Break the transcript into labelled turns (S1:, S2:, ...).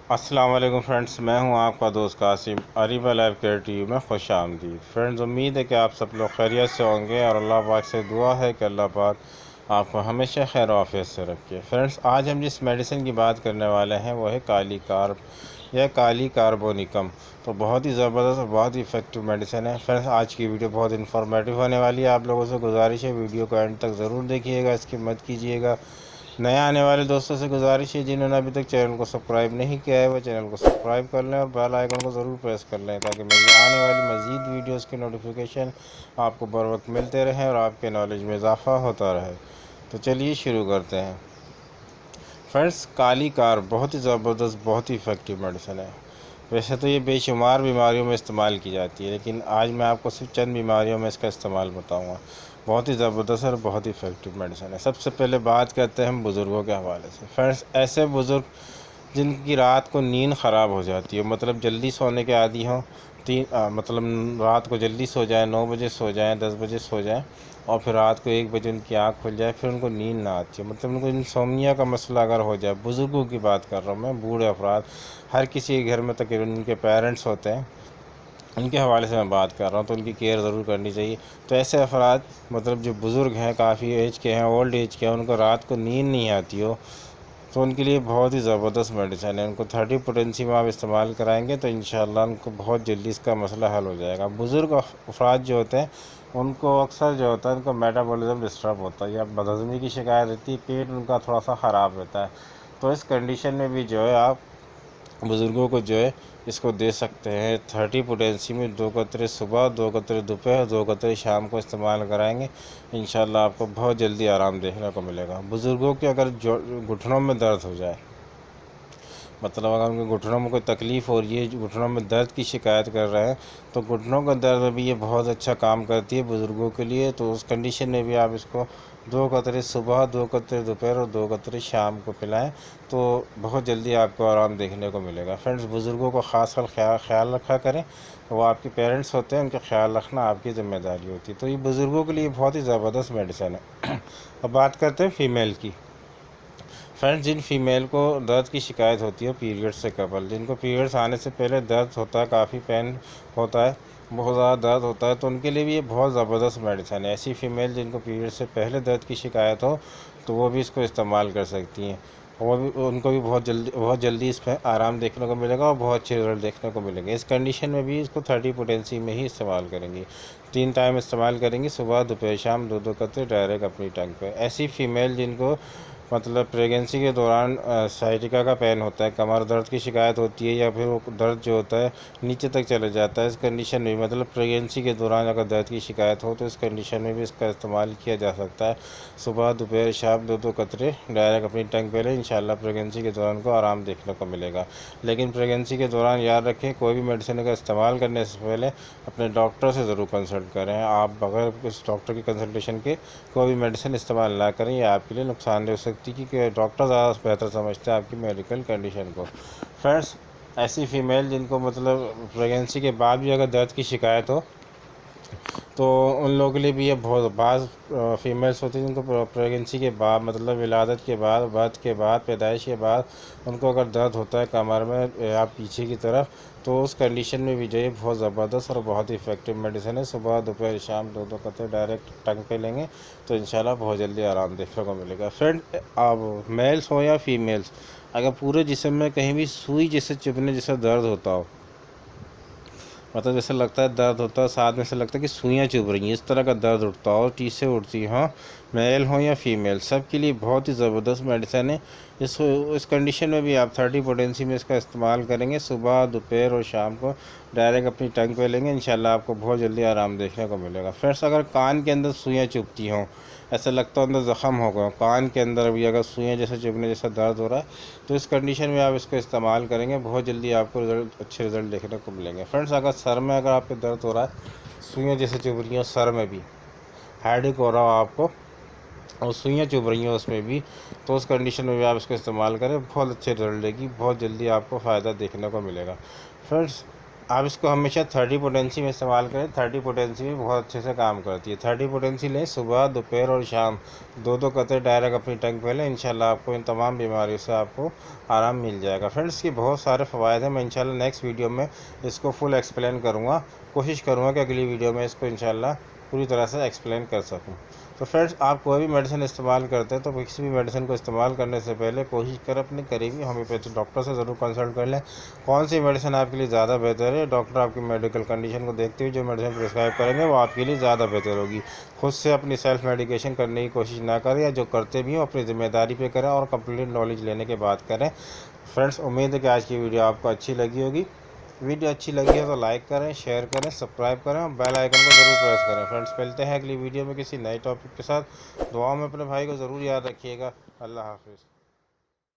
S1: अस्सलाम वालेकुम फ्रेंड्स, मैं हूं आपका दोस्त Qasim. Areeba live care TV में खुश आमदीद। फ्रेंड्स, उम्मीद है कि आप सब लोग खैरियत से होंगे और अल्लाह पाक से दुआ है कि अल्लाह पाक आपको हमेशा खैर आफियत से रखे। फ्रेंड्स, आज हम जिस मेडिसिन की बात करने वाले हैं वो है काली कार्ब या काली कार्बोनिकम। तो बहुत ही ज़बरदस्त और बहुत ही इफ़ेक्टिव मेडिसिन है। फ्रेंड्स, आज की वीडियो बहुत इन्फॉर्मेटिव होने वाली है। आप लोगों से गुजारिश है वीडियो को एंड तक ज़रूर देखिएगा, स्किप मत कीजिएगा। नया आने वाले दोस्तों से गुजारिश है जिन्होंने अभी तक चैनल को सब्सक्राइब नहीं किया है वो चैनल को सब्सक्राइब कर लें और बेल आइकन को ज़रूर प्रेस कर लें ताकि मेरी आने वाली मज़ीद वीडियोस के नोटिफिकेशन आपको बर वक्त मिलते रहें और आपके नॉलेज में इजाफ़ा होता रहे। तो चलिए शुरू करते हैं। फ्रेंड्स, काली कार बहुत ही ज़बरदस्त, बहुत ही इफ़ेक्टिव मेडिसिन है। वैसे तो ये बेशुमार बीमारियों में इस्तेमाल की जाती है, लेकिन आज मैं आपको सिर्फ चंद बीमारियों में इसका इस्तेमाल बताऊंगा। बहुत ही ज़बरदस्त और बहुत ही इफ़ेक्टिव मेडिसिन है। सबसे पहले बात करते हैं हम बुज़ुर्गों के हवाले से। फ्रेंड्स, ऐसे बुज़ुर्ग जिनकी रात को नींद ख़राब हो जाती है, मतलब जल्दी सोने के आदी हों, मतलब रात को जल्दी सो जाएँ, 9 बजे सो जाएँ, 10 बजे सो जाएँ और फिर रात को 1 बजे उनकी आँख खुल जाए, फिर उनको नींद ना आती है, मतलब उनको इंसोम्निया का मसला अगर हो जाए। बुज़ुर्गों की बात कर रहा हूँ मैं, बूढ़े अफराद, हर किसी के घर में तकरीबन उनके पेरेंट्स होते हैं, उनके हवाले से मैं बात कर रहा हूँ, तो उनकी केयर ज़रूर करनी चाहिए। तो ऐसे अफराद, मतलब जो बुज़ुर्ग हैं, काफ़ी एज के हैं, ओल्ड एज के हैं, उनको रात को नींद नहीं आती हो, तो उनके लिए बहुत ही ज़बरदस्त मेडिसिन है। उनको 30 पोटेंसी में आप इस्तेमाल कराएंगे तो इंशाल्लाह उनको बहुत जल्दी इसका मसला हल हो जाएगा। बुज़ुर्ग अफराद जो होते हैं उनको अक्सर जो होता है उनका मेटाबॉलिज्म डिस्टर्ब होता है या बदहज़मी की शिकायत रहती है, पेट उनका थोड़ा सा ख़राब रहता है। तो इस कंडीशन में भी जो है आप बुज़ुर्गों को जो है इसको दे सकते हैं। 30 पोटेंसी में 2 कतरे सुबह, 2 कतरे दोपहर, 2 कतरे शाम को इस्तेमाल कराएंगे, इंशाल्लाह आपको बहुत जल्दी आराम देखने को मिलेगा। बुज़ुर्गों के अगर जो घुटनों में दर्द हो जाए, मतलब अगर उनके घुटनों में कोई तकलीफ़ हो रही है, घुटनों में दर्द की शिकायत कर रहे हैं, तो घुटनों का दर्द में भी ये बहुत अच्छा काम करती है बुज़ुर्गों के लिए। तो उस कंडीशन में भी आप इसको 2 कतरे सुबह, 2 कतरे दोपहर और 2 कतरे शाम को पिलाएं, तो बहुत जल्दी आपको आराम देखने को मिलेगा। फ्रेंड्स, बुज़ुर्गों को ख़ास कर ख्याल रखा करें। वो आपके पेरेंट्स होते हैं, उनका ख्याल रखना आपकी ज़िम्मेदारी होती है। तो ये बुज़ुर्गों के लिए बहुत ही ज़बरदस्त मेडिसिन है। अब बात करते हैं फ़ीमेल की। फ्रेंड्स, जिन फीमेल को दर्द की शिकायत होती है पीरियड से कबल, जिनको पीरियड्स आने से पहले दर्द होता है, काफ़ी पेन होता है, बहुत ज़्यादा दर्द होता है, तो उनके लिए भी ये बहुत ज़बरदस्त मेडिसिन है। ऐसी फ़ीमेल जिनको पीरियड से पहले दर्द की शिकायत हो तो वो भी इसको इस्तेमाल कर सकती हैं। वो भी, उनको भी बहुत जल्दी इस पर आराम देखने को मिलेगा और बहुत अच्छे रिजल्ट देखने को मिलेंगे। इस कंडीशन में भी इसको 30 पोटेंसी में ही इस्तेमाल करेंगी। 3 टाइम इस्तेमाल करेंगी, सुबह दोपहर शाम, 2-2 कतरे डायरेक्ट अपनी टंग पे। ऐसी फ़ीमेल जिनको मतलब प्रेगनेंसी के दौरान साइटिका का पेन होता है, कमर दर्द की शिकायत होती है, या फिर वो दर्द जो होता है नीचे तक चले जाता है, इस कंडीशन में मतलब प्रेगनेंसी के दौरान अगर दर्द की शिकायत हो तो इस कंडीशन में भी इसका इस्तेमाल किया जा सकता है। सुबह दोपहर शाम 2-2 कतरे डायरेक्ट अपनी टंग पे लें, इंशाल्लाह प्रेगनेंसी के दौरान को आराम देखने को मिलेगा। लेकिन प्रेगनेंसी के दौरान याद रखें, कोई भी मेडिसिन का इस्तेमाल करने से पहले अपने डॉक्टर से ज़रूर कंसल्ट करें। आप बगैर उस डॉक्टर की कंसल्टेशन के कोई भी मेडिसिन इस्तेमाल ना करें, यह आपके लिए नुकसानदेह हो सकती है क्योंकि डॉक्टर ज़्यादा बेहतर समझते हैं आपकी मेडिकल कंडीशन को। फ्रेंड्स, ऐसी फ़ीमेल जिनको मतलब प्रेगनेंसी के बाद भी अगर दर्द की शिकायत हो तो उन लोगों के लिए भी ये बहुत बाज़ फीमेल्स होती हैं जिनको प्रेगनेंसी के बाद, मतलब विलादत के बाद, बर्थ के बाद, पैदाइश के बाद उनको अगर दर्द होता है कमर में या पीछे की तरफ, तो उस कंडीशन में भी जो है बहुत ज़बरदस्त और बहुत ही इफ़ेक्टिव मेडिसिन है। सुबह दोपहर शाम 2-2 कतरे डायरेक्ट टंग पे लेंगे तो इंशाल्लाह बहुत जल्दी आराम देखने को मिलेगा। फ्रेंड, अब मेल्स हो या फीमेल्स, अगर पूरे जिस्म में कहीं भी सुई जैसे चुभने जैसा दर्द होता हो, मतलब जैसे लगता है दर्द होता है, साथ में से लगता है कि सुइयाँ चुभ रही हैं, इस तरह का दर्द उठता हो, चीसें उठती हों, मेल हो या फीमेल, सब के लिए बहुत ही ज़बरदस्त मेडिसिन है। इस कंडीशन में भी आप 30 पोटेंसी में इसका इस्तेमाल करेंगे, सुबह दोपहर और शाम को डायरेक्ट अपनी टंग पे लेंगे, इंशाल्लाह आपको बहुत जल्दी आराम देखने को मिलेगा। फ्रेंड्स, अगर कान के अंदर सुइयाँ चुभती हों, ऐसा लगता है अंदर ज़ख़म हो गया, कान के अंदर भी अगर सुइयाँ जैसे चुभने जैसा दर्द हो रहा है, तो इस कंडीशन में आप इसको इस्तेमाल करेंगे, बहुत जल्दी आपको अच्छे रिज़ल्ट देखने को मिलेंगे। फ्रेंड्स, अगर सर में अगर आपके दर्द हो रहा है, सुइयाँ जैसे चुभ रही हैं, सर में भी हेडेक हो रहा हो आपको और सुइयाँ चुभ रही हैं उसमें भी, तो उस कंडीशन में भी आप इसको इस्तेमाल करें, बहुत अच्छे रिजल्ट देगी, बहुत जल्दी आपको फ़ायदा देखने को मिलेगा। फ्रेंड्स, आप इसको हमेशा 30 पोटेंसी में इस्तेमाल करें। 30 पोटेंसी भी बहुत अच्छे से काम करती है। 30 पोटेंसी लें, सुबह, दोपहर और शाम दो कतरे डायरेक्ट अपनी टंग पे लें। इंशाल्लाह आपको इन तमाम बीमारियों से आपको आराम मिल जाएगा। फ्रेंड्स, इसके बहुत सारे फ़वायद हैं। मैं इंशाल्लाह नेक्स्ट वीडियो में इसको फुल एक्सप्लेन करूँगा। कोशिश करूँगा कि अगली वीडियो में इसको इंशाल्लाह पूरी तरह से एक्सप्लेन कर सकूँ। तो फ्रेंड्स, आप कोई भी मेडिसिन इस्तेमाल करते हैं तो किसी भी मेडिसिन को इस्तेमाल करने से पहले कोशिश करें अपने करीबी होम्योपैथिक डॉक्टर से ज़रूर कंसल्ट कर लें। कौन सी मेडिसिन आपके लिए ज़्यादा बेहतर है, डॉक्टर आपकी मेडिकल कंडीशन को देखते हुए जो मेडिसिन प्रिस्क्राइब करेंगे वो आपके लिए ज़्यादा बेहतर होगी। खुद से अपनी सेल्फ मेडिकेशन करने की कोशिश ना करें, या जो करते भी हो अपनी ज़िम्मेदारी पे करें और कंप्लीट नॉलेज लेने के बाद करें। फ्रेंड्स, उम्मीद है कि आज की वीडियो आपको अच्छी लगी होगी। वीडियो अच्छी लगी है तो लाइक करें, शेयर करें, सब्सक्राइब करें और बेल आइकन को ज़रूर प्रेस करें। फ्रेंड्स, मिलते हैं अगली वीडियो में किसी नए टॉपिक के साथ। दुआ में अपने भाई को ज़रूर याद रखिएगा। अल्लाह हाफिज़।